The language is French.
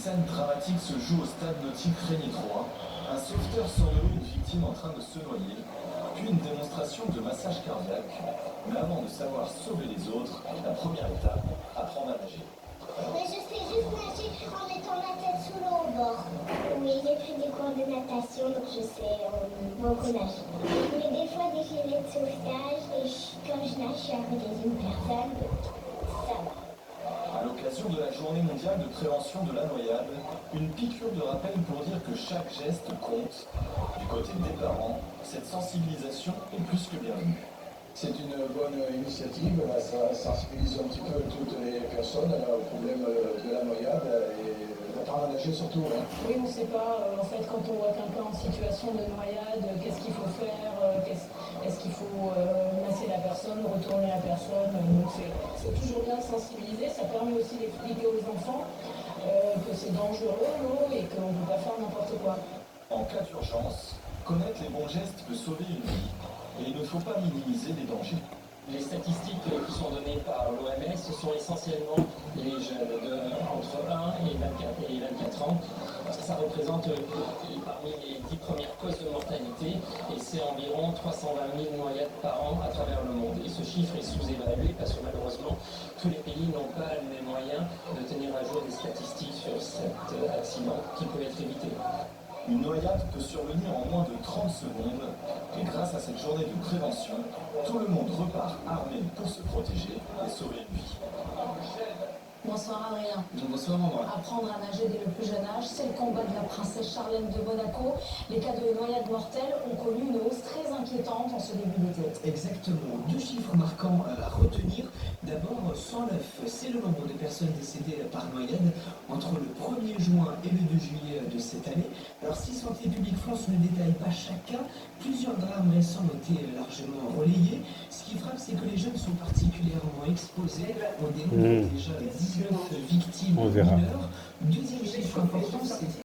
scène dramatique se joue au stade nautique Rémi III. Un sauveteur sort de l'eau une victime en train de se noyer, puis une démonstration de massage cardiaque. Mais avant de savoir sauver les autres, la première étape, apprendre à nager. Mais je sais juste nager en mettant la tête sous l'eau au bord. Oui, j'ai pris des cours de natation, donc je sais beaucoup nager. Mais des fois, des gilets de sauvetage, et quand je nage, je suis à côté d'une personne, ça va. À l'occasion de la journée mondiale de prévention de la noyade, une piqûre de rappel pour dire que chaque geste compte. Du côté des parents, cette sensibilisation est plus que bienvenue. C'est une bonne initiative, ça sensibilise un petit peu toutes les personnes au problème de la noyade et d'apprendre à nager surtout. Hein. Oui, on ne sait pas, en fait, quand on voit quelqu'un en situation de noyade, qu'est-ce qu'il faut faire, est-ce qu'il faut masser la personne, retourner la personne. Donc c'est toujours bien de sensibiliser, ça permet aussi d'expliquer aux enfants que c'est dangereux l'eau et qu'on ne peut pas faire n'importe quoi. En cas d'urgence, connaître les bons gestes peut sauver une vie. Et il ne faut pas minimiser les dangers. Les statistiques qui sont données par l'OMS, ce sont essentiellement les jeunes entre 1 et 24 ans. Ça représente parmi les 10 premières causes de mortalité et c'est environ 320 000 noyades par an à travers le monde. Et ce chiffre est sous-évalué parce que malheureusement, tous les pays n'ont pas les moyens de tenir à jour des statistiques sur cet accident qui peut être évité. Une noyade peut survenir en moins de 30 secondes et grâce à cette journée de prévention, tout le monde repart armé pour se protéger et sauver une vie. Bonsoir Adrien. Bonsoir André. Apprendre à nager dès le plus jeune âge, c'est le combat de la princesse Charlène de Monaco. Les cas de noyade mortelle ont connu une hausse très inquiétante en ce début d'été. Exactement. Deux chiffres marquants à retenir. D'abord, 109, c'est le nombre de personnes décédées par noyade entre le 1er juin et le 2 juillet de cette année. Alors si Santé publique France ne détaille pas chacun, plusieurs drames récents ont été largement relayés. Ce qui frappe, c'est que les jeunes sont particulièrement exposés. On dénombre déjà 19 victimes mineures. Deuxième chiffre important, c'est